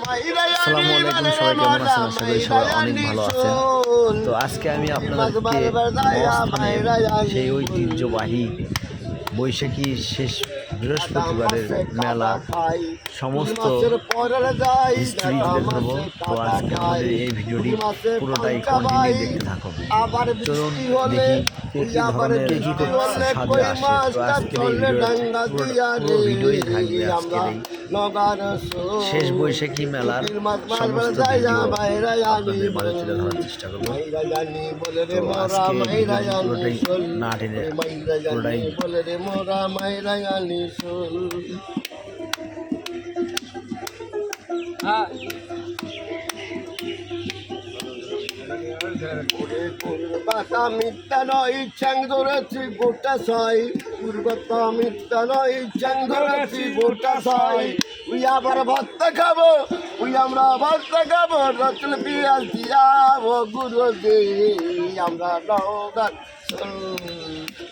আসসালামু আলাইকুম, সবাই কেমন আছেন? আশা করি সবাই অনেক ভালো আছেন। তো আজকে আমি আপনাদেরকে মহাস্থানের সেই ঐতিহ্যবাহী বৈশাখী শেষ বৃহস্পতিবারের মেলা সমস্ত হিস্ট্রি তুলে ধরবো। তো আজকে আমাদের এই ভিডিওটি পুরোটাই কন্টিনিউ দেখতে থাকুন। চলুন দেখি কে কী ধরনের কে কী সাজে আসে। তো আজকের এই পুরো ভিডিওই থাকবে আজকের এই শেষ বৈশাখী মেলার সমস্ত ভিডিও আপনাদের মাঝে তুলে ধরার চেষ্টা করবো। তো আজকে ভিডিওটি পুরোটাই না টেনে পুরোটাই মিথ্যা নয় চ্যাং ধরেছি গোটা ছয় পূর্বতা মিথ্যা নয় চ্যাং ধরেছি গোটা ছয় তুই আবার ভর্তা খাবো তুই আমরা ভর্তা খাবো রচল পিয়াজ দিয়াবো গুরু দে আমরা নৌকার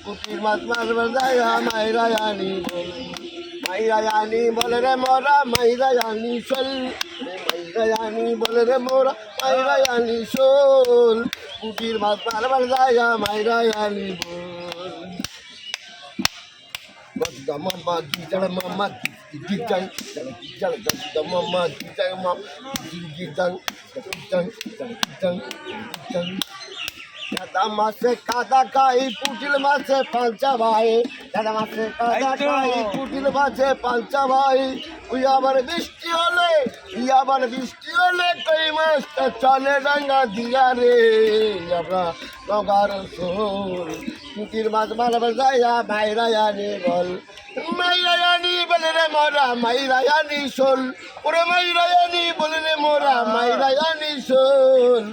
পুটির মাছ মারবার জায়গা মাইরা আনি মাইরায়ানি বলে রে মোরা মাইরায়ানি চল মাইরায়ানি বলে রে মোরা মাইরায়ানি চল পুটির মাছ মারবার জায়গা মাইরায়ানি বল মামা গিজার মামা গিজাং গিজার মামা গিজাং মামা গিজাং গিজাং গিজাং গিজাং দাদা মাছে কাদা খাই পুটিল মাছে পাঞ্চা ভাই দাদা মাছে কাদা খাই পুটিল মাছে পাঞ্চা ভাই ওই আবার বৃষ্টি হলে কই মাছটা চলে ডাঙ্গা দিয়া রে আমরা নগার সোল পুটির মাছ মারবার যাইয়া মাইরায়ানি বল মাইরায়ানি বলে রে মোরা মাইরায়ানি শোল ওরে মাইরায়ানি বলে রে মোরা মাইরায়ানি শোল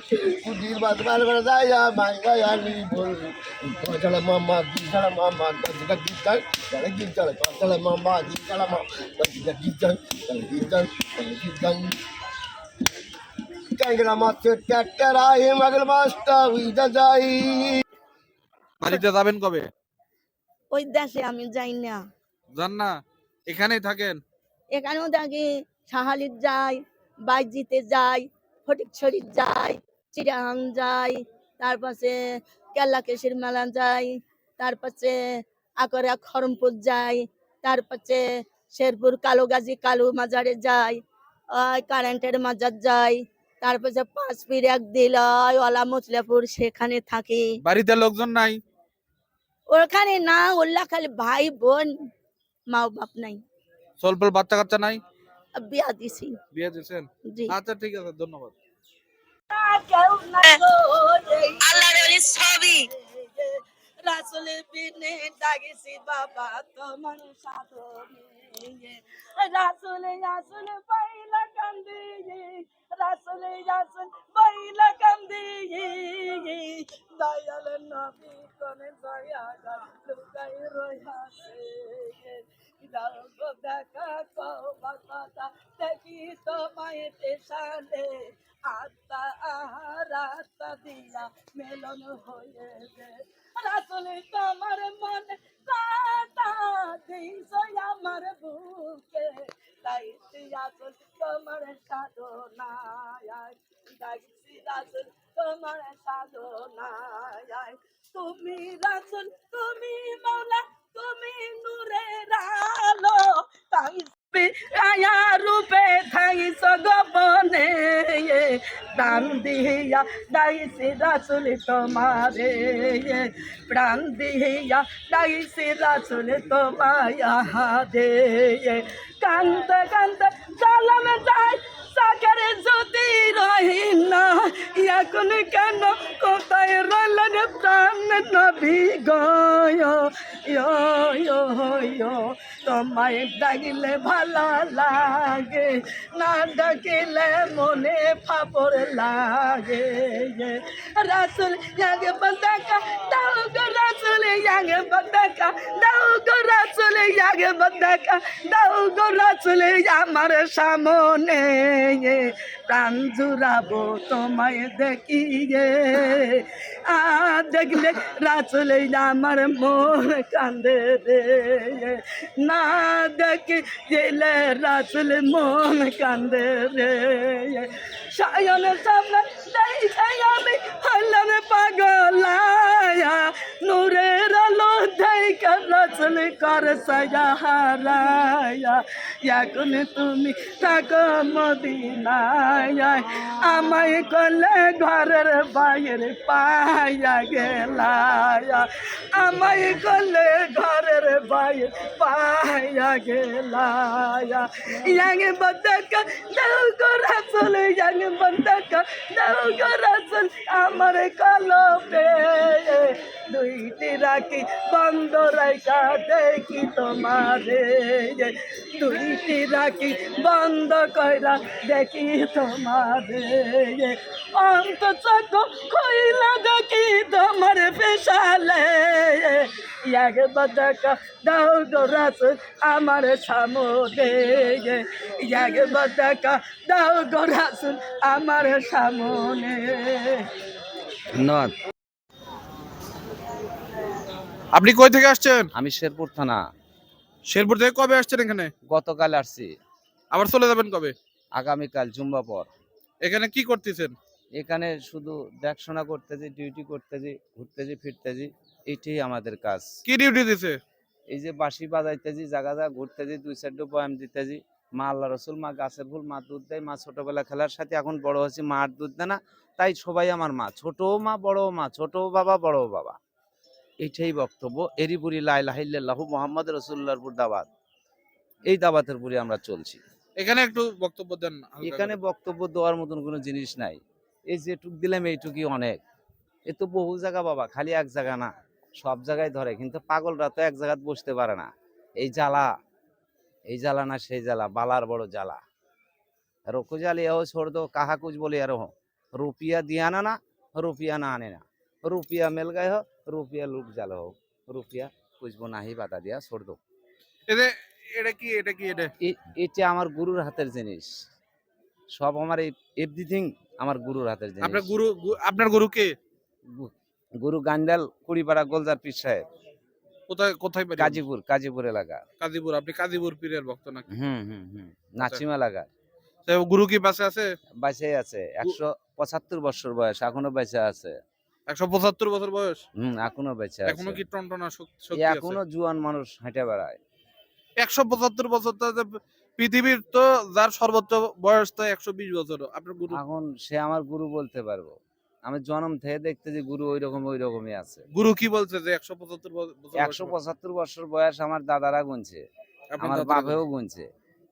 পুটির মাছ মারবার যাইয়া মাইরায়ানি বল গজলা মামা গিজলা মামা গজলা গিজাল গজলা গিজাল গজলা মামা গিজলা মামা গজলা গিজাল গজলা গিজাল গজলা গিজাল ট্যাংরা মাছের ট্যাক্টার আই মাগল মাছটা উইদা যাই। বাড়িতে যাবেন কবে? ওই দেশে আমি যাই না। যান না, এখানেই থাকেন? এখানেও থাকি, সাহালির যাই, বাইজিতে যাই, ফটিকছড়ি যাই, চিড়াং যাই, তারপরে কেল্লাকেশের মেলা যাই, তারপরে আকরা খরমপুর যাই, তারপরে শেরপুর কালোগাজী কালু মাজারে যাই, কারেন্টের মাজার যাই, তারপরে পাঁচপির এক দিলয় ওলা মুসলাপুর সেখানে থাকি। বাড়িতে লোকজন নাই? ওখানে না, ওল্লা খালি ভাই বোন, মা বাপ নাই। স্বল্প বাচ্চা কাচ্চা নাই? বিয়া দিছি। বিয়ে দিয়েছেন? জি। আচ্ছা ঠিক আছে, ধন্যবাদ। রাসুলের বিনে ডাকিছি বাবা তোমার সাধনে, রাসুলে রাসুল বাইলা কান্দি, রাসুলে রাসুল বাইলা কান্দি, দয়াল নবী কোনে দয়া লুকাই রইয়াছে, দেখা কথা দেখি তোমায় পেশালে আত্মা রাস্তা দিয়া মেলন হয়েছে, রাসুলে তোমার মনে কথা দিস আমার বুকে, তাই রাসুল তোমার সাধনায় ডাকছি, রাসুল তোমার সাধনায়, তুমি রাসুল তুমি মাওলা তুমি নূরের আলো, তাই আয়া রূপে থাইছ গোপনে, প্রাণ দিয়া ডাইছি রাসুল তোমারে, প্রাণ দিয়া ডাইছি রাসুল তোমারে, কান্তে কান্তে সালাম যাই সাকার জ্যোতি রহি না, এখন কেন কোথায় রইলেন প্রাণ নবী গয়, তোমায় ডাকিলে ভালো লাগে, না ডাকিলে মনে ফাপড় লাগে, রাসুল আগে দেখা দাও গো, রাসুল আগে দেখা দাও গো, রাসুল আগে দেখা দাও গো, রাসুল আমার সামনে, প্রাণ জুড়াবো তোমায় দেখিয়ে, দেখলে রাসুল আমার মন কান্দে রে, না দেখি গেলে রাসুল মন কান্দে রে সায়নের সামনে দেখে আমি হলাম পাগলায়া নূরের আলো দেখে রাসুল কর সাহারায়া এখন তুমি থাকো মদিনায় আমায় করলে ঘরের বাইরে পায়া গেলায়া আমায় করলে ঘরের বাইরে পায়া গেলায়া ইয়াং বদকা দাও গো রাসূল ইয়াং বদকা দাও গো রাসূল আমার কলবে দুইটি রাখি বন্ধ রাখা দেখি তোমারে দুইটি রাখি বন্ধ কইরা দেখি তোমারে অন্ত চক কইলা দেখি তোমার পেশালে ইয়াগ বদকা দাও গো রাসূল আমার সামনে ইয়াগ বদকা দাও গো রাসূল আমার সামনে। ধন্যবাদ। আপনি কই থেকে আসছেন? আমি শেরপুর থানা, শেরপুর থেকে কবে আসছেন এখানে? গতকাল আসছি, আবার চলে যাবেন কবে? আগামীকাল জুম্বা পর। এখানে কি করতেছেন? এখানে শুধু দেখাশোনা করতেছি, ডিউটি করতেছি, ঘুরতেছি ফিরতেছি, এইটাই আমাদের কাজ। কি ডিউটি দিছে? এই যে বাঁশি বাজাইতেছি, জায়গা জায়গা ঘুরতেছি, 2-4 বয়াম দিতেছি। মা আল্লাহ রসুল, মা গাছের ফুল, মা দুধ দেয়, মা ছোটবেলা খেলার সাথে এখন বড় হয়েছি, মা আর দুধ দেয় না, তাই সবাই আমার মা, ছোট মা বড় মা, ছোট বাবা বড় বাবা, এইটাই বক্তব্য। এরই পুরি লা ইলাহা ইল্লাল্লাহু মুহাম্মদ রাসূলুল্লাহর পুর দাওয়াত, এই দাওয়াতের পুরি আমরা চলছি। এখানে একটু বক্তব্য দেন। এখানে বক্তব্য দেওয়ার মতন কোনো জিনিস নাই, এই যেটুক দিলাম এইটুকুই অনেক। এ তো বহু জায়গা বাবা, খালি এক জায়গা না, সব জায়গায় ধরে, কিন্তু পাগলরা তো এক জায়গায় বসতে পারে না। এই জ্বালা, এই জ্বালা না সেই জ্বালা, বালার বড় জ্বালা। রোকো জালি এও ছোড় দো কাহা কুছ বলে আর রুপিয়া দিয়া না রুপিয়া না আনে না, রুপিয়া মেল গায়ে হো রুপিয়া লুক জ্বালা হোক, রুপিয়া কুছবো নাহি বাতা দিয়া ছোড় দো। এটা কি এটা আমার গুরুর হাতের জিনিস, সব আমার এভরিথিং আমার গুরুর হাতের জিনিস। আপনার গুরু কে? গুরু গান্ডাল কুড়িপাড়া গোলজার পীর সাহেব, কোথায় বাড়ি? কাজীপুর এলাকা। কাজীপুর। আপনি কাজীপুর পীরের ভক্ত নাকি? নাচিম এলাকা। গুরু কি বাঁচে আছে? বেঁচে আছে, 175 বছর বয়স, এখনো বেঁচে আছে। 175 বছর বয়স? এখনো বেঁচে আছে। এখনো কি টনটনা শক্তি আছে? এখনো জুয়ান মানুষ হেঁটে বেড়ায়। 175 বছর তো পৃথিবীর তো যার সর্বোচ্চ বয়স তো 120 বছর। আপনার গুরু? এখন সে আমার গুরু বলতে পারবো, আমি জন্ম থেকে দেখতে যে গুরু ওই রকমই আছে। গুরু কি বলছে যে 175 বছর? 175 বছর বয়স আমার দাদারা গুনছে, আমার বাপেও গুনছে,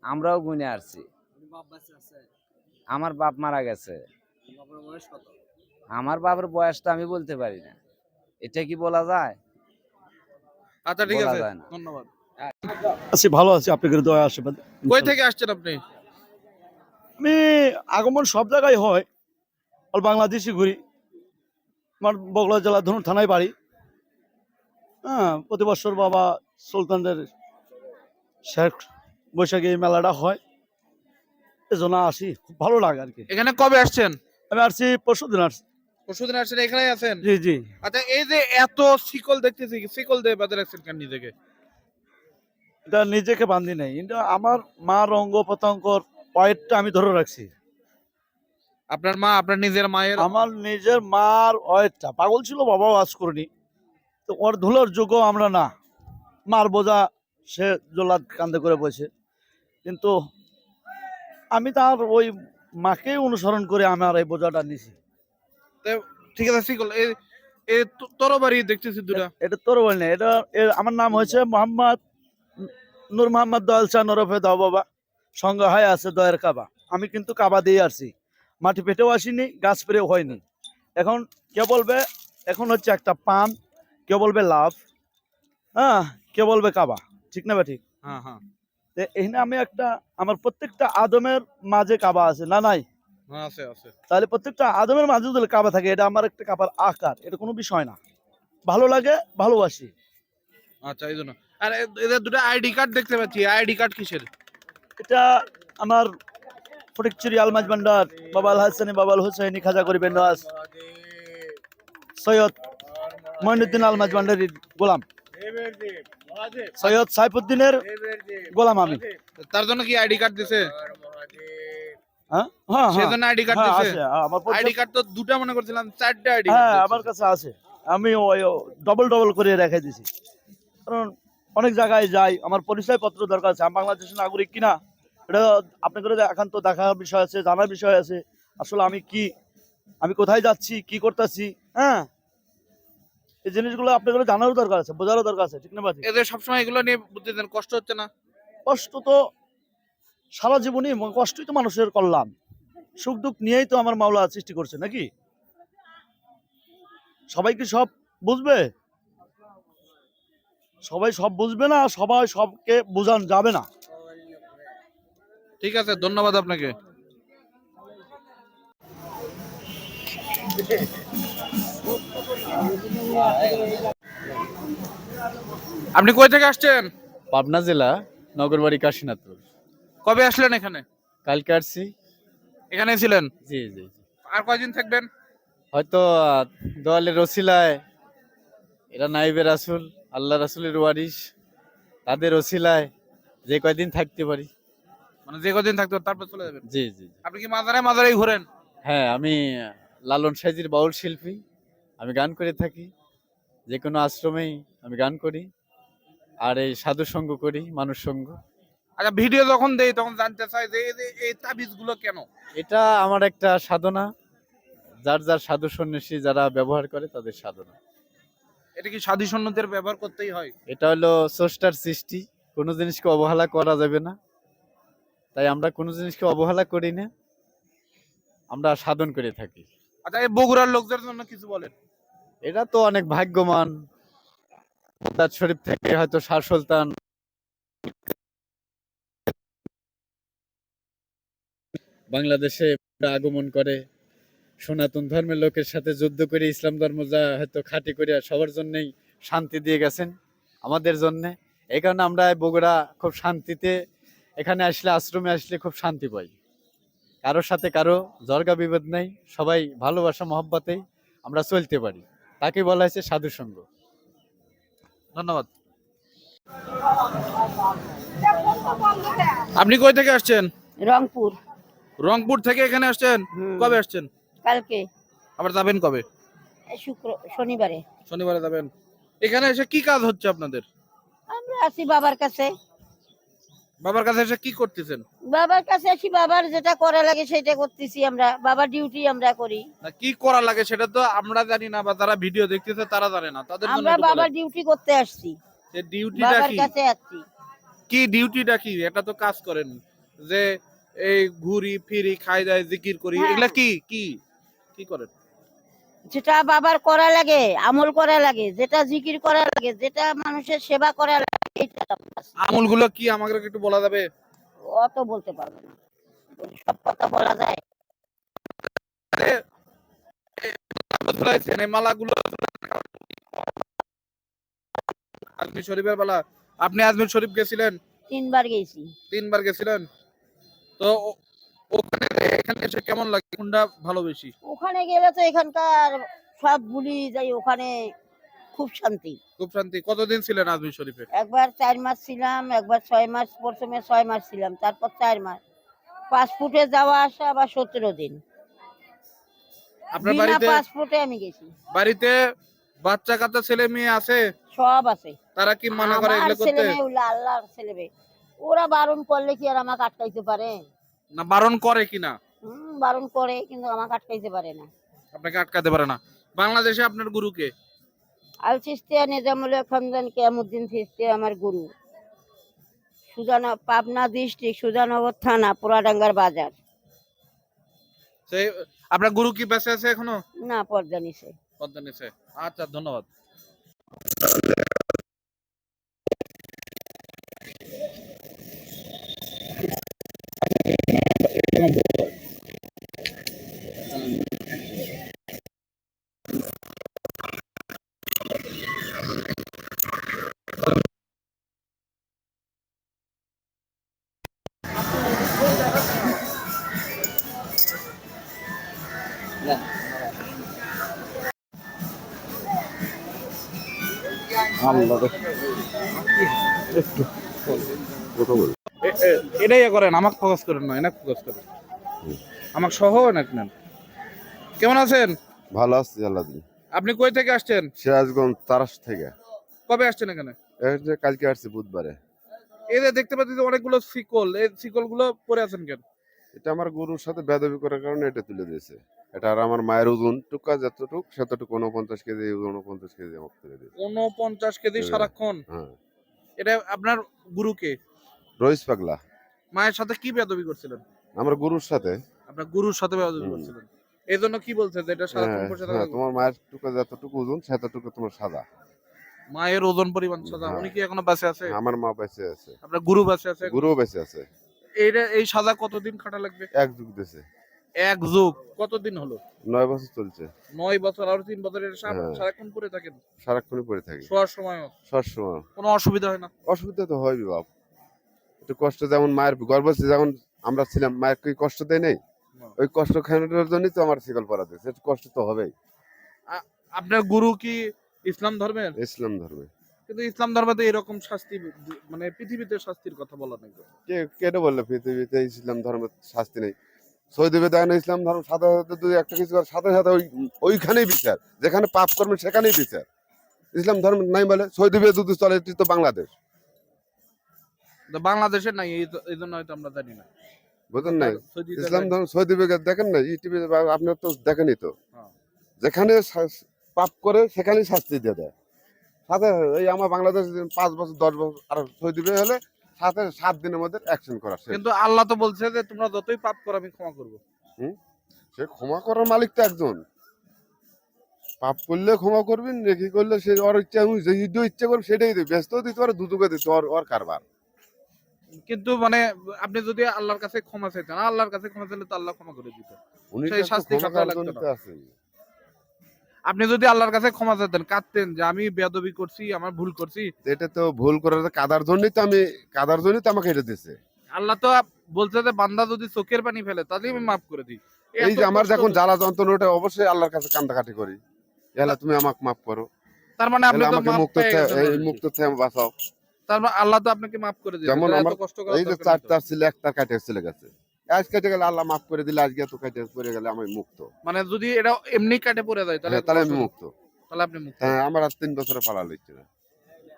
আমরাও গুনে আসছি। আমার বাপ মারা গেছে। আমার বাবার বয়সটা আমি বলতে পারি না, এটা কি বলা যায়? আচ্ছা ঠিক বলা আছে, যায় না। ধন্যবাদ। আছি, ভালো আছি, আপনাদের দয়া আশীর্বাদ। কই থেকে আসছেন আপনি? আমি আগমন সব জায়গায় হয়, অল বাংলাদেশি ঘুরি। আমার বগুড়া জেলা ধনুর থানায় বাড়ি। হ্যাঁ, প্রতি বছর বাবা সুলতানদের শেখ বৈশাখী এই মেলাটা হয়, এজন্য আসি, খুব ভালো লাগে আর কি। এখানে কবে আসছেন? আমি আসছি পরশুদিন আসছি। পরশুদিন আসছেন, এখানেই আছেন? জি জি। আচ্ছা, এই যে এত শিকল দেখতেছি, শিকল দিয়ে বাঁধে রাখছেন কেন নিজেকে? এটা নিজেকে বান্ধি নাই, কিন্তু আমার মার অঙ্গ প্রত্যঙ্গর পয়েন্টটা আমি ধরে রাখছি। আপনার মা, আপনার নিজের মায়ের? আমার নিজের মার অয়েটটা পাগল ছিল, বাবাও আজ করিনি, তো ওর ধুলোর যোগ্য আমরা না। মার বোঝা সে জোলাদ কান্দে করে বসে, কিন্তু আমি তার ওই মাকেই অনুসরণ করে আমার এই বোঝাটা নিছি। ঠিক আছে, শিকল এই তরবারি দেখতেছি দুটা। এটা তোর বল না, এটা আমার নাম হয়েছে মোহাম্মদ নূর মোহাম্মদ দয়াল শাহ নরফে দাও বাবা, সঙ্গে হয় আছে দয়ের কাবা। আমি কিন্তু কাবা দিয়ে আসছি, মাটি পেটেও আসিনি, গাছ পেরেও হয়নি। এখন কে বলবে এখন হচ্ছে একটা পান, কে বলবে লাভ, হ্যাঁ, কে বলবে কাবা, ঠিক না? ঠিক। হ্যাঁ হ্যাঁ, এখানে আমি একটা, আমার প্রত্যেকটা আদমের মাঝে কাবা আছে না? নাই? আছে আছে। তাহলে প্রত্যেকটা আদমের মাঝে যদি কাবা থাকে, এটা আমার একটা কাবার আকার, এটা কোনো বিষয় না। ভালো লাগে, ভালোবাসি। আচ্ছা, এই জন্য। আর এদের দুটো আইডি কার্ড দেখতে পাচ্ছি, আইডি কার্ড কিসের? এটা আমার ফটিকছড়ি আলমাজ ভান্ডার, বাবা আল হাসানি, বাবা আল হুসাইনি, খাজা গরিবের নওয়াজ, সৈয়দ মঈনুদ্দিন আলমাজ ভান্ডারির গোলাম। সৈয়দ সাইফুদ্দিনের গোলাম আমি। তার জন্য কি আইডি কার্ড দিছে? হ্যাঁ হ্যাঁ সেজন্য আইডি কার্ড হ্যাঁ, দিছে? আছে, আমার আইডি কার্ড তো দুটা মনে করছিলাম, 4টা আইডি হ্যাঁ কার্ড। আমার কাছে আছে, আমি ওই ডবল ডবল করে রেখে দিছি, কারণ অনেক জায়গায় যাই, আমার পরিচয় পত্র দরকার আছে। আমি বাংলাদেশের নাগরিক কিনা এটা আপনাদের একান্ত দেখার বিষয় আছে, জানার বিষয় আছে। আসলে আমি কি, আমি কোথায় যাচ্ছি, কি করতেছি, হ্যাঁ এই জিনিসগুলো আপনাদের জানারও দরকার আছে, বোঝারও দরকার আছে, ঠিক না বাজি? এদের সবসময় এগুলো নিয়ে বুঝতে দেন, কষ্ট হচ্ছে না? কষ্ট তো সারা জীবনই, কষ্টই তো মানুষের কল্যাণ, সুখ দুঃখ নিয়েই তো আমার মাওলা সৃষ্টি করছে নাকি? সবাই কি সব বুঝবে? সবাই সব বুঝবে না, সবাই সবকে বোঝানো যাবে না। ঠিক আছে, ধন্যবাদ আপনাকে। আপনি কই থেকে আসছেন? পাবনা জেলা, নগরবাড়ি, কাশীনাথপুর। কবে আসলেন এখানে? কালকে আসছি। এখানে ছিলেন? জি জি জি। আর কয়দিন থাকবেন? হয়তো দোয়ালের রসিলায়, এরা নাইবে রাসুল, আল্লাহ রাসুলের ওয়ারিস, তাদের রসিলায় যে কয়দিন থাকতে পারি। মানে যে কদিন থাকতে তারপর চলে যাবেন? জি জি। আপনি কি মাজারে মাজারে ঘোরেন? হ্যাঁ, আমি লালন সাইজির বাউল শিল্পী, আমি গান করে থাকি, যে কোনো আশ্রমেই আমি গান করি, আর এই সাধু সঙ্গ করি, মানুষ সঙ্গ। আচ্ছা, ভিডিও যখন দেই তখন জানতে চাই যে এই তাবিজগুলো কেন? এটা আমার একটা সাধনা, যার যার সাধু সন্ন্যাসী যারা ব্যবহার করে তাদের সাধনা। এটা কি সাধু সন্ন্যদের ব্যবহার করতেই হয়? এটা হলো স্রষ্টার সৃষ্টি, কোনো জিনিসকে অবহেলা করা যাবে না, তাই আমরা কোনো জিনিসকে অবহেলা করি না, আমরা সাধন করে থাকি। আচ্ছা, এই বগুড়ার লোকদের জন্য কিছু বলেন। এটা তো অনেক ভাগ্যবান, বাগদাদ শরীফ থেকে হয়তো শাহ সুলতান বাংলাদেশে আগমন করে, সনাতন ধর্মের লোকের সাথে যুদ্ধ করে ইসলাম ধর্ম যা হয়তো খাঁটি করে সবার জন্যই শান্তি দিয়ে গেছেন, আমাদের জন্যে। এই কারণে আমরা বগুড়া খুব শান্তিতে, এখানে আসলে, আশ্রমে আসলে খুব শান্তি পাই। কারোর সাথে কারো জর্গা বিভেদ নেই, সবাই ভালোবাসা মহব্বতেই আমরা চলতে পারি, তাকে বলা হয়েছে সাধু সঙ্গ। ধন্যবাদ। আপনি কই থেকে আসছেন? রংপুর। রংপুর থেকে এখানে আসছেন? কবে আসছেন? কালকে। আবার যাবেন কবে? শনিবারে। শনিবারে যাবেন। এখানে এসে কি কাজ হচ্ছে আপনাদের? আমরা আসি বাবার কাছে। বাবার কাছে এসে কি করতেছেন? বাবার কাছে আসি, বাবার যেটা করা লাগে সেটা করতেছি আমরা, বাবার ডিউটি আমরা করি। না, কি করা লাগে সেটা তো আমরা জানি না, বা যারা ভিডিও দেখতেছে তারা জানে না, তাদের জন্য আমরা একটু বাবার বলেন। ডিউটি করতে আসছি, যে ডিউটিটা বাবার কি? কাছে আসছি। কি ডিউটিটা কি? এটা তো কাজ করেন যে এই ঘুরি ফিরি, খাই দাই, জিকির করি, হ্যাঁ। এগুলা কি কি কি করেন? যেটা বাবার করা লাগে, আমল করা লাগে, যেটা জিকির করা লাগে, যেটা মানুষের সেবা করা লাগে, এইটা আমরা আছি। আমলগুলো কি আমাকে একটু বলা যাবে? অত বলতে পারবো না, সব কথা বলা যায়? এই মালাগুলো আজমির শরীফের মালা। আপনি আজমির শরীফ গেছিলেন? 3 বার গেছি। 3 বার গেছিলেন? তো ওখানে এখানে এসে কেমন লাগে? কোনটা ভালো বেশি? ওখানে গেলে তো এখানকার সব ভুলি যাই, ওখানে খুব শান্তি। খুব শান্তি। কতদিন ছিলেন আজমির শরীফে? একবার 4 মাস ছিলাম, একবার 6 মাস, প্রথমে 6 মাস ছিলাম, তারপর 4 মাস। পাসপোর্টে যাওয়া আসা আবার 17 দিন। আপনার বিনা বাড়িতে পাসপোর্টে আমি গেছি। বাড়িতে বাচ্চা কাচ্চা ছেলে মেয়ে আছে? সব আছে। তারা কি মানা করে আমার এগুলো ছেলে করতে? মেয়ে ওগুলো আল্লাহর ছেলে মেয়ে, ওরা বারণ করলে কি আর আমাকে আটকাইতে পারে? না, বারণ করে কিনা? বারণ করে, কিন্তু আমাকে আটকাইতে পারে না। আপনাকে আটকাতে পারে না। বাংলাদেশে আপনার গুরুকে? আল চিশতিয়া নিজামুল খানজান কিয়ামুদ্দিন চিশতিয়া আমার গুরু। পাবনা ডিস্ট্রিক্ট, সুজানগর থানা, পুরাডাঙ্গার বাজার। সেই আপনার গুরু কি বেঁচে আছে এখনো? না, পর্দা নিছে। পদ্মা নিচে। আচ্ছা, ধন্যবাদ। আল্লাহ এটাই করেন, আমাকে ফোকাস করেন না, এনাকে ফোকাস করেন, আমাকে সহ এনাকে নেন। কেমন আছেন? ভালো আছি আল্লাহ দিন। আপনি কই থেকে আসছেন? সিরাজগঞ্জ তারাস থেকে। কবে আসছেন এখানে? এই যে কালকে আসছি বুধবারে। এই যে দেখতে পাচ্ছি যে অনেকগুলো শিকল, এই শিকল গুলো পরে আছেন কেন? এটা আমার গরুর সাথে বেদবি করার কারণে এটা তুলে দিয়েছে। এটা আর আমার মায়ের ওজন টুকা যতটুক সেতটুকু 49 কেজি, 49 কেজি আমাকে তুলে দিয়েছে। 49 কেজি সারাক্ষণ? হ্যাঁ। এটা আপনার গুরুকে? রইস পাগলা। মায়ের সাথে কি বেয়াদবি করছিলেন? আমার গরুর সাথে। আপনার গুরুর সাথে বেয়াদবি করছিলেন, এই জন্য কি বলছে যে এটা সারাক্ষণ বসে থাকা? তোমার মায়ের টুকা যতটুকু ওজন সেতটুকু তোমার সাদা। মায়ের ওজন পরিমাণ সাদা। উনি কি এখনো বেঁচে আছে? আমার মা বেঁচে আছে। আপনার গুরু বেঁচে আছে? গুরুও বেঁচে আছে। এই সাদা কতদিন খাটা লাগবে? এক যুগ দিয়েছে। এক যুগ? কতদিন হলো? 9 বছর চলছে। 9 বছর আর 3 বছর এটা সারাক্ষণ পরে থাকেন? সারাক্ষণই পরে থাকি। শোয়ার সময়ও? সব সময়। কোনো অসুবিধা হয় না? অসুবিধা তো হয় বাপ, একটু কষ্ট, যেমন মায়ের গর্ভবতী যখন আমরা ছিলাম মায়ের কি কষ্ট দেয় নেই? ওই কষ্ট খাওয়ানোর জন্যই তো আমার শিকল পরা দিয়েছে, কষ্ট তো হবেই। আপনার গুরু কি ইসলাম ধর্মের? ইসলাম ধর্মে। কিন্তু ইসলাম ধর্মে তো এরকম শাস্তি, মানে পৃথিবীতে শাস্তির কথা বলা নেই। কেটে বললে পৃথিবীতে ইসলাম ধর্মের শাস্তি নেই? সৌদিবে দেখেন ইসলাম ধর্ম সাথে সাথে যদি একটা কিছু করে সাথে সাথে ওইখানেই বিচার, যেখানে পাপ করবেন সেখানেই বিচার। ইসলাম ধর্ম নাই বলে সৌদিবে যদি চলে, এটি তো বাংলাদেশ। বাংলাদেশের নাই, এই জন্য হয়তো আমরা জানি না, বুঝলেন নাই? ইসলাম ধর্ম সৌদিবে দেখেন না, ইউটিউবে আপনার তো দেখেনই তো, যেখানে পাপ করে সেখানেই শাস্তি দিয়ে দেয়। সাথে এই আমার বাংলাদেশ 5 বছর 10 বছর, আর সৌদিবে হলে সাথে 7 দিনের মধ্যে অ্যাকশন করা। কিন্তু আল্লাহ তো বলছে যে তোমরা যতই পাপ করো আমি ক্ষমা করবো। সে ক্ষমা করার মালিক তো একজন। পাপ করলে ক্ষমা করবেন, রেখে করলে সে ওর ইচ্ছা, আমি যে ইচ্ছা করবো সেটাই দেবে, ব্যস্ত দিতে পারে, দুদুকে দিতে ওর কারবার। কিন্তু মানে আপনি যদি আল্লাহর কাছে ক্ষমা চাইতেন, আল্লাহর কাছে ক্ষমা চাইলে তো আল্লাহ ক্ষমা করে দিত। উনি সেই শাস্তি ক্ষমা খাতা করার লাগতো জন্য না। তো আছেন। আপনি যদি আল্লাহর কাছে ক্ষমা চাইতেন, কাঁদতেন যে আমি বেয়াদবি করছি, আমার ভুল করছি, এটা তো ভুল করার কাদার জন্যই তো আমাকে এটা দিয়েছে। আল্লাহ তো বলছে যে বান্দা যদি চোখের পানি ফেলে তাহলে আমি মাফ করে দিই। এই যে আমার যখন জ্বালা যন্ত্রণা ওটা অবশ্যই আল্লাহর কাছে কান্দাকাটি করি, এলা তুমি আমাকে মাফ করো, তার মানে আপনি তো আমাকে মাফ পেয়ে গেছেন এই already। মুক্ত থেকে বাঁচাও। তার মানে আল্লাহ তো আপনাকে মাফ করে দিয়েছে, যেমন তাহলে আমার এত কষ্ট করার এই যে দরকার নেই তো। 4 তার ছিল, 1 তার কাটে চলে গেছে, আজ কেটে গেলে আল্লাহ মাফ করে দিলে, আজকে এত কাটে পড়ে গেলে আমি মুক্ত। মানে যদি এটা এমনি কাটে পড়ে যায় তাহলে তাহলে আমি মুক্ত। তাহলে আপনি মুক্ত। হ্যাঁ, আমার আর 3 বছরে পালা লিখছে না।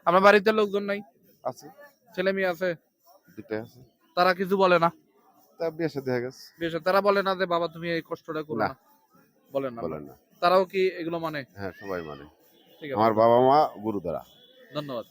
আপনার বাড়িতে লোকজন নাই? আছে, ছেলে মেয়ে আছে? 2টাই আছে। তারা কিছু বলে না? তা বিয়ে সাথে হয়ে গেছে। বেশ, তারা বলে না যে বাবা তুমি এই কষ্টটা করো না। না? বলেন না? বলেন না। তারাও কি এগুলো মানে? হ্যাঁ, সবাই মানে। ঠিক আছে, আমার বাবা মা গুরু দ্বারা। ধন্যবাদ।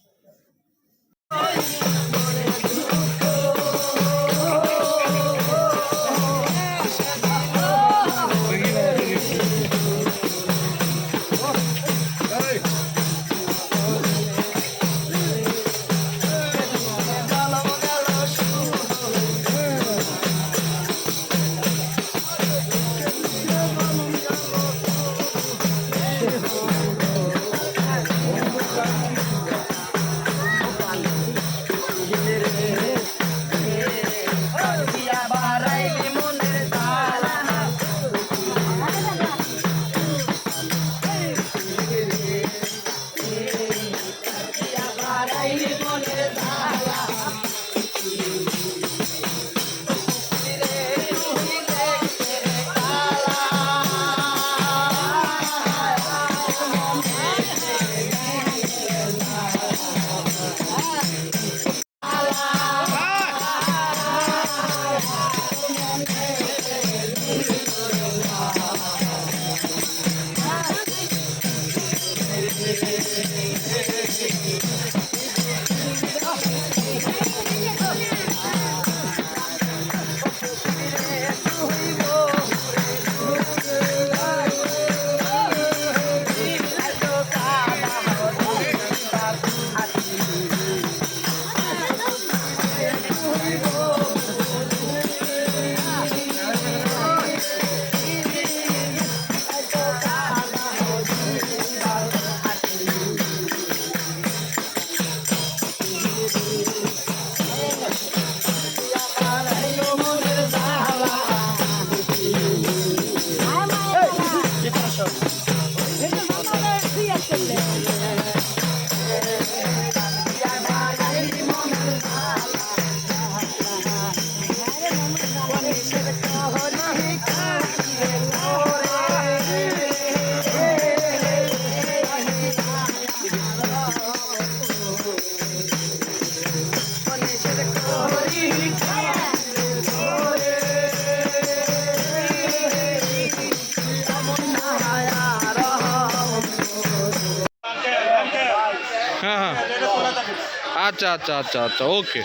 আচ্ছা আচ্ছা আচ্ছা আচ্ছা, ওকে।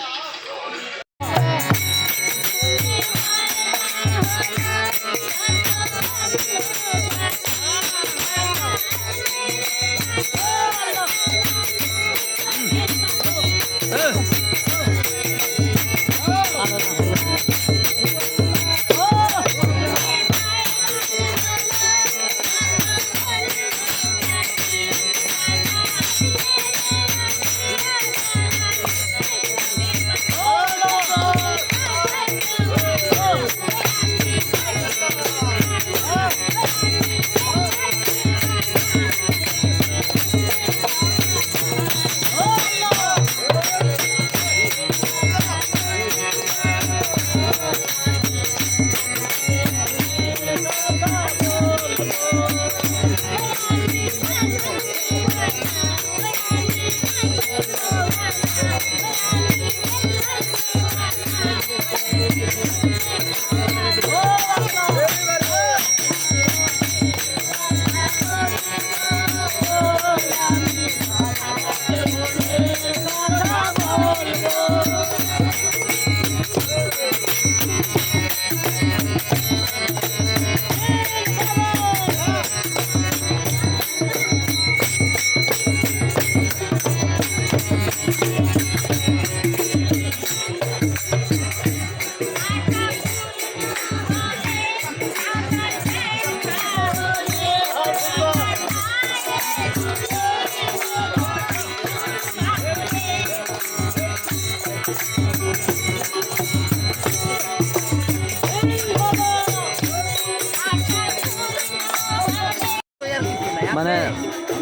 মানে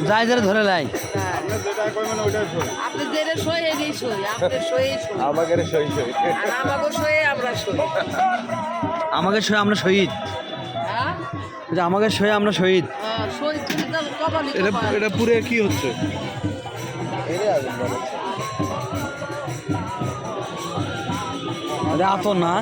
যাই যারা ধরে লাই আপনি যেটা সই এটাই সই, আপনার সই সই, আমাকে সই সই আর আমাকে সই আমরা সই। আমাকে সই আমরা শহীদ, হ্যাঁ আমাকে সই আমরা শহীদ। সই তুমি তো কপালি কপাল। এটা পুরে কি হচ্ছে? এত না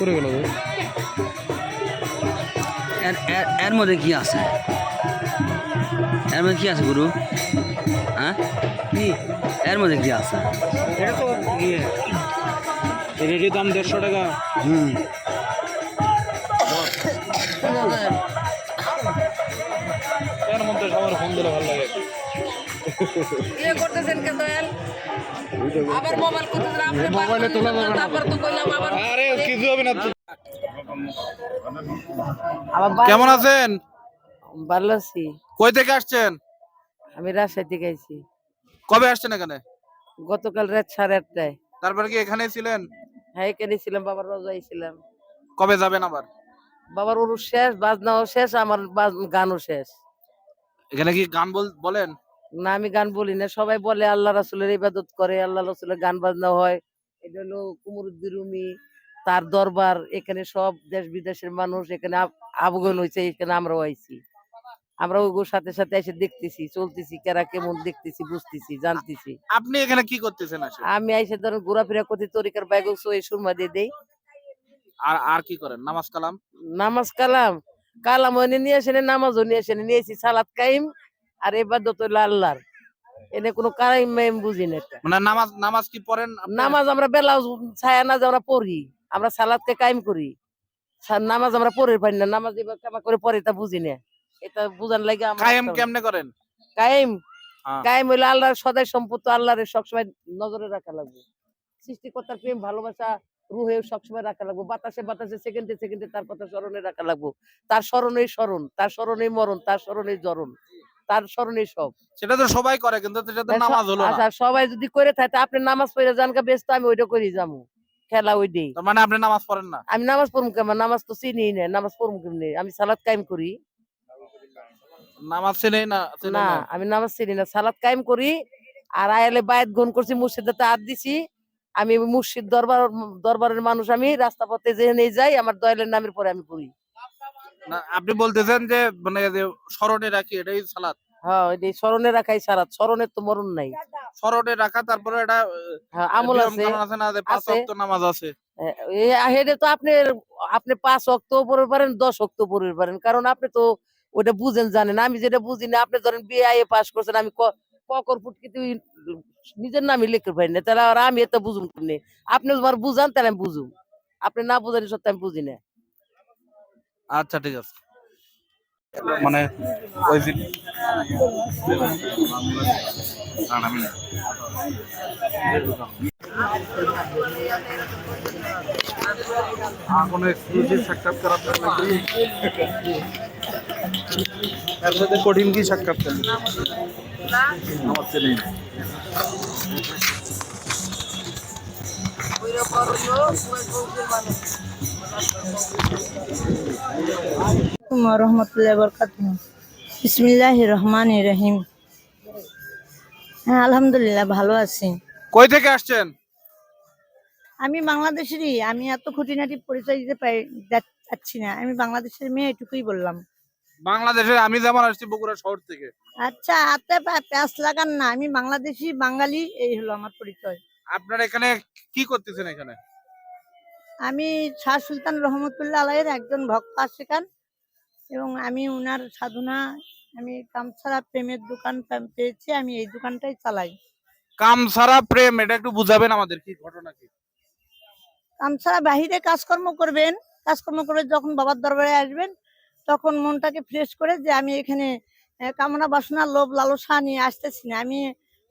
পুরে গেল। এর মধ্যে কি আছে? এর মধ্যে কি আছে গুরু? হ্যাঁ কি এর মধ্যে কি আছে? এটা তো ইয়ে, এর দাম 150 টাকা। এর মধ্যে সবার ফোন দিলে ভালো লাগে। ইয়ে করতেছেন কে দয়াল? আবার মোবাইল করতেছেন আপনি, মোবাইলে তোলা যাবে না। তারপর তো কইলাম আবার আরে কিছু হবে না। কেমন আছেন? ভালো আছি। কই থেকে আসছেন? আমি রাজশাহী থেকে আইছি। কবে আসছেন এখানে? গতকাল রাত 8:30টায়। তারপরে কি এখানেই ছিলেন? হ্যাঁ এখানে ছিলাম, বাবার রোজায় ছিলাম। কবে যাবেন আবার? বাবার উরুস শেষ, বাজনাও শেষ, আমার গানও শেষ। এখানে কি গান বলেন? না আমি গান বলি না, সবাই বলে আল্লাহ রাসূলের ইবাদত করে, আল্লাহ রাসূলের গান বাজনা হয়। এটা হলো কুমরুদ্দিন রুমি তার দরবার। এখানে সব দেশ বিদেশের মানুষ এখানে আবগন হয়েছে, এখানে আমরাও আইছি। আমরা ওগুলোর সাথে সাথে এসে দেখতেছি, চলতেছি, কেরা কেমন দেখতেছি, বুঝতেছি, জানতেছি। আপনি এখানে কি করতেছেন আসলে? আমি আইসে ধরেন ঘোরাফেরা করতে, তরিকার বাইগল সই সুরমা দিয়ে দেই। আর আর কি করেন? নামাজ কালাম? নামাজ কালাম, কালাম ওনে নিয়ে আসেন, নামাজও নিয়ে আসেন, নিয়েছি সালাত কাইম আর ইবাদত হইলো আল্লাহর। এনে কোনো কাইম মাইম বুঝি না এটা। মানে নামাজ কি পড়েন আপনি? নামাজ আমরা বেলা ছায়া না যে আমরা পড়ি, আমরা সালাদকে কায়েম করি। নামাজ আমরা পড়ে পারি না, নামাজ এবার কেমন করে পড়ে তা বুঝি না। এটা বুঝার লাগে কায়েম কেমনে করেন? কায়েম হ্যাঁ। কায়েম হইলো আল্লাহর সদাই সম্পত্তি, আল্লাহরে সবসময় নজরে রাখা লাগবে। সৃষ্টিকর্তার প্রেম ভালোবাসা রুহে সবসময় রাখা লাগবে, বাতাসে বাতাসে সেকেন্ডে সেকেন্ডে তার কথা স্মরণে রাখা লাগবে। তার স্মরণেই স্মরণ, তার স্মরণেই মরণ, তার স্মরণেই জরণ, তার স্মরণেই সব। সেটা তো সবাই করে, কিন্তু সেটা তো নামাজ হলো না। আচ্ছা সবাই যদি করে থাকে আপনি নামাজ পড়ে জানকা ব্যস্ত, আমি ওইটা করি যাবো খেলা ওই দিই। তার মানে আপনি নামাজ পড়েন না? আমি নামাজ পড়বো কেমন? নামাজ তো চিনি না, নামাজ পড়বো কেমনি? আমি সালাদ কায়েম করি। নামাজ চিনেই না? না আমি নামাজ চিনি না, সালাদ কায়েম করি। আর আয়ালে বায়াত গ্রহণ করছি, মুর্শিদাতে হাত দিছি, আমি মুর্শিদ দরবারের মানুষ, আমি রাস্তা পথে যেখানে যাই আমার দয়ালের নামের পরে আমি পড়ি। না আপনি বলতেছেন যে মানে যে স্মরণে রাখি এটাই সালাত, হ্যাঁ এই স্মরণে রাখাই সারাত, স্মরণের তো মরণ নাই। স্মরণে রাখা, তারপরে এটা হ্যাঁ আমল নিয়ম আছে। কানুন আছে না যে 5 আছে। ওয়াক্ত নামাজ আছে। হেডে তো আপনি 5 ওয়াক্ত পড়তে পারেন, 10 ওয়াক্ত পড়তে পারেন, কারণ আপনি তো ওটা বুঝেন জানেন। আমি যেটা বুঝি না, আপনি ধরেন বিএ পাস করছেন, আমি ককর ফুটকি তুই নিজের নামই লিখতে পারি না, তাহলে আর আমি এটা বুঝুম কেমনে? আপনি তোমার বুঝান তাহলে আমি বুঝুম, আপনি না বুঝানি সত্যি আমি বুঝি না। আচ্ছা ঠিক আছে। মানে ওই দিন কোনো এক্সক্লুসিভ সাক্ষাৎকার আপনার লাগবে? এর সাথে কঠিন কি সাক্ষাৎকার? আমার ছেলে রহমতুল্লাহ বরকাতুহু। বিসমিল্লাহির রহমানির রহিম। হ্যাঁ আলহামদুলিল্লাহ ভালো আছি। কই থেকে আসছেন? আমি বাংলাদেশেরই। আমি এত খুঁটিনাটি পরিচয় দিতে চাচ্ছি না। আমি বাংলাদেশের মেয়ে, এটুকুই বললাম। বাংলাদেশে আমি যেমন আসছি বগুড়া শহর থেকে। আচ্ছা হাতে প্যাঁচ লাগান না, আমি বাংলাদেশি বাঙালি, এই হলো আমার পরিচয়। আপনার এখানে কি করতেছেন এখানে? আমি শাহ সুলতান রহমতুল্লাহ আলাইয়ের একজন ভক্ত আশিকান, এবং আমি উনার সাধনা, আমি কামছাড়া প্রেমের দোকান পেয়েছি, আমি এই দোকানটাই চালাই। কামসারা প্রেম, এটা একটু বুঝাবেন আমাদের, কি ঘটনা কি? কামছাড়া বাহিরে কাজকর্ম করবেন, কাজকর্ম করে যখন বাবার দরবারে আসবেন তখন মনটাকে ফ্রেশ করে যে আমি এখানে কামনা বাসনা লোভ লালসা নিয়ে আসতেছি না, আমি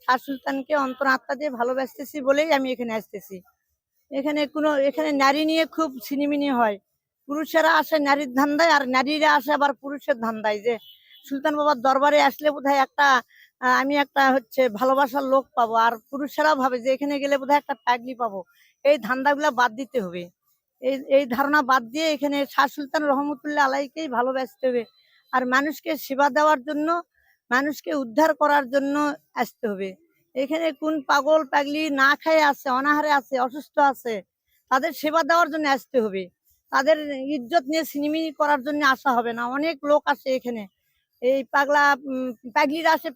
শাহ সুলতানকে অন্তর আত্মা দিয়ে ভালোবাসতেছি বলেই আমি এখানে আসতেছি। এখানে নারী নিয়ে খুব ছিনিমিনি হয়। পুরুষেরা আসে নারীর ধান্দায়, আর নারীরা আসে আবার পুরুষের ধান্দায়, যে সুলতান বাবার দরবারে আসলে বোধহয় আমি একটা ভালোবাসার লোক পাবো, আর পুরুষেরাও ভাবে যে এখানে গেলে বোধহয় একটা পাগলি পাবো। এই ধান্দাগুলা বাদ দিতে হবে। এই ধারণা বাদ দিয়ে এখানে শাহ সুলতান রহমতুল্লাহ আলাইকেই ভালোবাসতে হবে, আর মানুষকে সেবা দেওয়ার জন্য, মানুষকে উদ্ধার করার জন্য আসতে হবে। এখানে কোন পাগল পাগলি না খেয়ে আছে, অনাহারে আছে, অসুস্থ আছে, তাদের সেবা দেওয়ার জন্য আসতে হবে। তাদের ইজ্জত নিয়ে ছিনিমিনি করার জন্য আসা হবে না। অনেক লোক আসে এখানে, এই পাগলিরা আসে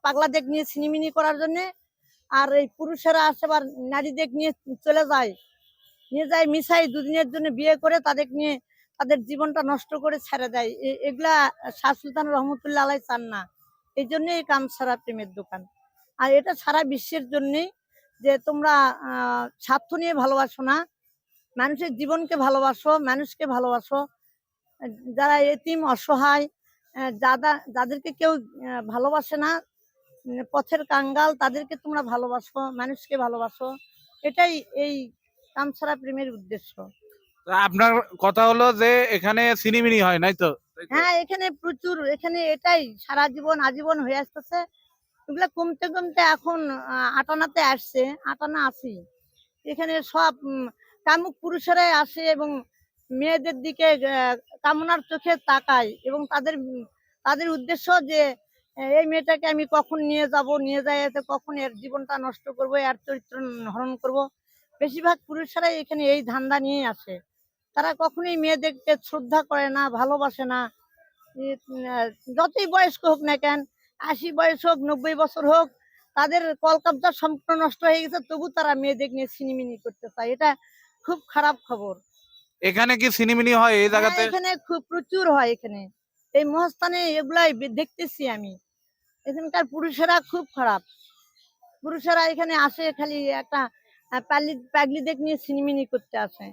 পাগলাদের নিয়ে ছিনিমিনি করার জন্য, আর এই পুরুষেরা আসে আবার নারীদের নিয়ে চলে নিয়ে যায় মিশাই, দুদিনের জন্য বিয়ে করে তাদের নিয়ে তাদের জীবনটা নষ্ট করে ছেড়ে দেয়। এগুলা শাহ সুলতান রহমতুল্লাহ আলাই চান না। এই জন্যই এই কামছাড়া প্রেমের দোকান। আর এটা সারা বিশ্বের জন্যই, যে তোমরা স্বার্থ নিয়ে ভালোবাসো না, মানুষের জীবনকে ভালোবাসো, মানুষকে ভালোবাসো। যারা এতিম অসহায়, যাদেরকে কেউ ভালোবাসে না, পথের কাঙ্গাল, তাদেরকে তোমরা ভালোবাসো, মানুষকে ভালোবাসো। এটাই এই কামছাড়া প্রেমের উদ্দেশ্য। আপনার কথা হলো যে এখানে সিনিমিনি হয় নাই তো? হ্যাঁ এখানে প্রচুর, এখানে এটাই সারা জীবন আজীবন হয়ে আসতেছে। এগুলা কমতে কমতে এখন 58তে আসছে, 58 এখানে সব কামুক পুরুষেরাই আসে এবং মেয়েদের দিকে কামনার চোখে তাকায়, এবং তাদের উদ্দেশ্য যে এই মেয়েটাকে আমি কখন নিয়ে যাই কখন এর জীবনটা নষ্ট করব, এর চরিত্র হরণ করব। বেশিরভাগ পুরুষেরাই এখানে এই ধান্দা নিয়ে আসে। তারা কখনোই মেয়েদেরকে শ্রদ্ধা করে না, ভালোবাসে না। যতই বয়স্ক হোক না কেন, 80 বয়স হোক, 90 বছর হোক, তাদের কলকব্জা সম্পূর্ণ নষ্ট হয়ে গেছে, তবু তারা মেয়েদের নিয়ে ছিনিমিনি করতে চায়। এটা খুব খারাপ খবর। এখানে কি সিনিমিনি হয় এই জায়গাতে? এখানে খুব প্রচুর হয়। এখানে এই মহাস্থানে এগুলাই দেখতেছি আমি। এখানকার পুরুষেরা খুব খারাপ। পুরুষেরা এখানে আসে খালি একটা পাগলিদের নিয়ে ছিনিমিনি করতে আসে।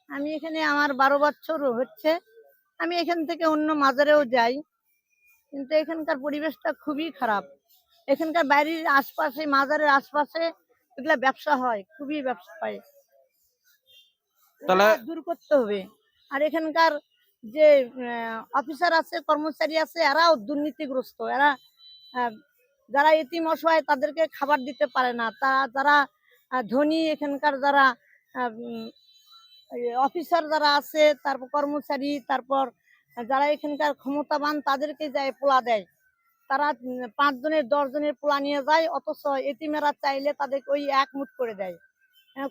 আমি এখানে আমার 12 বছর হচ্ছে, আমি এখান থেকে অন্য মাজারেও যাই, কিন্তু এখানকার পরিবেশটা খুবই খারাপ। এখানকার বাড়ির আশপাশে, মাজারের আশপাশে এগুলা ব্যবসা হয়, খুবই ব্যবসা হয়, তাহলে দূর করতে হবে। আর এখানকার যে অফিসার আছে, কর্মচারী আছে, এরাও দুর্নীতিগ্রস্ত। এরা যারা এতিম অসহায় তাদেরকে খাবার দিতে পারে না। যারা ধনী, এখানকার যারা অফিসার যারা আছে, তারপর কর্মচারী, তারপর যারা এখানকার ক্ষমতাবান, তাদেরকে যায় পোলা দেয়। তারা 5 জনের 10 জনের পোলা নিয়ে যায়, অথচ এতিমেরা চাইলে তাদেরকে ওই 1 মুঠ করে দেয়।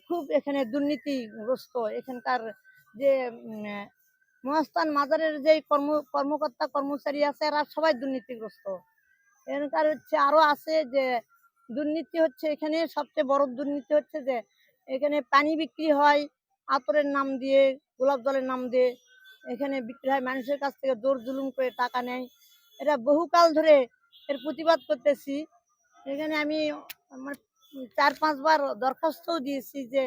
খুব এখানে দুর্নীতিগ্রস্ত। এখানকার যে মহাস্থান মাজারের যে কর্মকর্তা কর্মচারী আছে এরা সবাই দুর্নীতিগ্রস্ত। এখানকার হচ্ছে আরো আছে যে দুর্নীতি হচ্ছে এখানে সবচেয়ে বড় দুর্নীতি হচ্ছে যে এখানে পানি বিক্রি হয় আতরের নাম দিয়ে, গোলাপ জলের নাম দিয়ে এখানে বিক্রি হয়, মানুষের কাছ থেকে জোর জুলুম করে টাকা নেয়। এটা বহুকাল ধরে এর প্রতিবাদ করতেছি। এখানে আমি আমার 4-5 বার দরখাস্তও দিয়েছি যে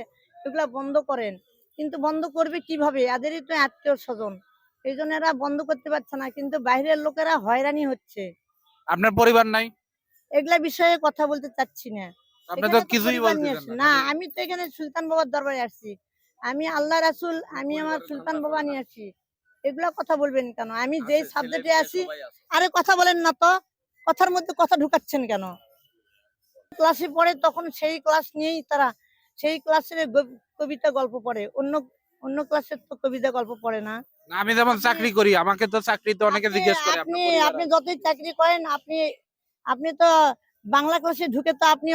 এগুলা বন্ধ করেন, কিন্তু বন্ধ করবে কিভাবে? এদেরই তো আত্মীয় স্বজন, এই জন্য এরা বন্ধ করতে পারছে না, কিন্তু বাইরের লোকেরা হয়রানি হচ্ছে। আপনার পরিবার নাই? এগুলা বিষয়ে কথা বলতে চাচ্ছি না। আপনি এখানে তো তো কিছুই পরিবার বলতে নিয়ে চান আসছি না। না, আমি তো এখানে সুলতান বাবার দরবারে আসছি। আমি আল্লাহ রাসূল, আমি আমার সুলতান বাবা নিয়ে আসছি। এগুলা কথা বলবেন কেন? আমি যেই সাবজেক্টে আছি, আরে কথা বলেন না তো, কথার মধ্যে কথা ঢুকাচ্ছেন কেন? ক্লাসে পড়ে তখন সেই ক্লাস নিয়েই তারা সেই ক্লাসের কবিতা গল্প পড়ে, অন্য অন্য ক্লাসের তো কবিতা গল্প পড়ে না। না, আমি যেমন চাকরি করি, আমাকে তো চাকরিতে অনেকে আপনি জিজ্ঞেস করে আপনি আপনার পরিবার আপনি আছে? যতই চাকরি করেন, আপনি আপনি তো বাংলা ক্লাসে ঢুকে তো আপনি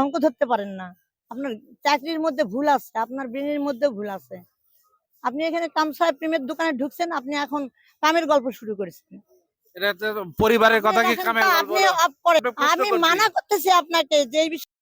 অঙ্ক ধরতে পারেন না। আপনার চাকরির মধ্যে ভুল আছে, আপনার ব্রেনের মধ্যে ভুল আছে। আপনি এখানে কামসাহেব প্রেমের দোকানে ঢুকছেন, আপনি এখন কামের গল্প শুরু করেছেন। এটা তো পরিবারের কথা কি আপনি কামের দেখেন তো, গল্প আপনি না? অফ করেন। আপনি প্রশ্ন আমি করছি। মানা করতেছি আপনাকে যে এই বিষয়ে